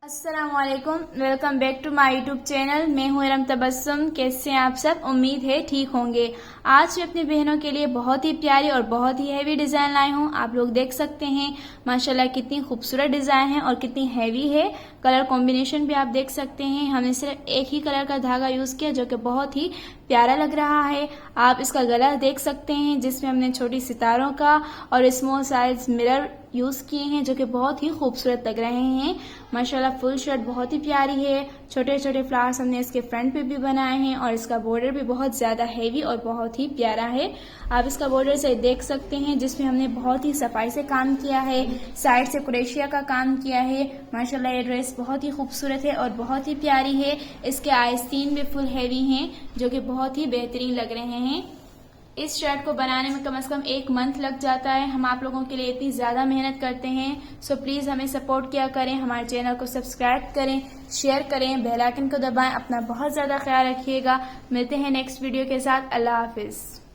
अस्सलामुअलैकुम, welcome back to my YouTube channel. मैं हूं इरम तबस्सुम। कैसे हैं आप सब? उम्मीद है ठीक होंगे। आज मैं अपनी बहनों के लिए बहुत ही प्यारी और बहुत ही हैवी डिज़ाइन लाई हूं। आप लोग देख सकते हैं माशाल्लाह कितनी खूबसूरत डिज़ाइन है और कितनी हैवी है। कलर कॉम्बिनेशन भी आप देख सकते हैं। हमने सिर्फ एक ही कलर का धागा यूज़ किया जो कि बहुत ही प्यारा लग रहा है। आप इसका गला देख सकते हैं जिसमें हमने छोटी सितारों का और स्मॉल साइज मिरर यूज़ किए हैं जो कि बहुत ही खूबसूरत लग रहे हैं। माशाल्लाह फुल शर्ट बहुत ही प्यारी है। छोटे छोटे फ्लावर्स हमने इसके फ्रंट पे भी बनाए हैं और इसका बॉर्डर भी बहुत ज़्यादा हैवी और बहुत ही प्यारा है। आप इसका बॉर्डर से देख सकते हैं जिसमें हमने बहुत ही सफाई से काम किया है। साइड से क्रोशिया का काम किया है। माशाल्लाह ये ड्रेस बहुत ही खूबसूरत है और बहुत ही प्यारी है। इसके आस्तीन भी फुल हैवी हैं जो कि बहुत ही बेहतरीन लग रहे हैं। इस शर्ट को बनाने में कम से कम 1 मंथ लग जाता है। हम आप लोगों के लिए इतनी ज़्यादा मेहनत करते हैं। सो प्लीज़ हमें सपोर्ट किया करें, हमारे चैनल को सब्सक्राइब करें, शेयर करें, बेल आइकन को दबाएं। अपना बहुत ज़्यादा ख्याल रखिएगा। मिलते हैं नेक्स्ट वीडियो के साथ। अल्लाह हाफिज़।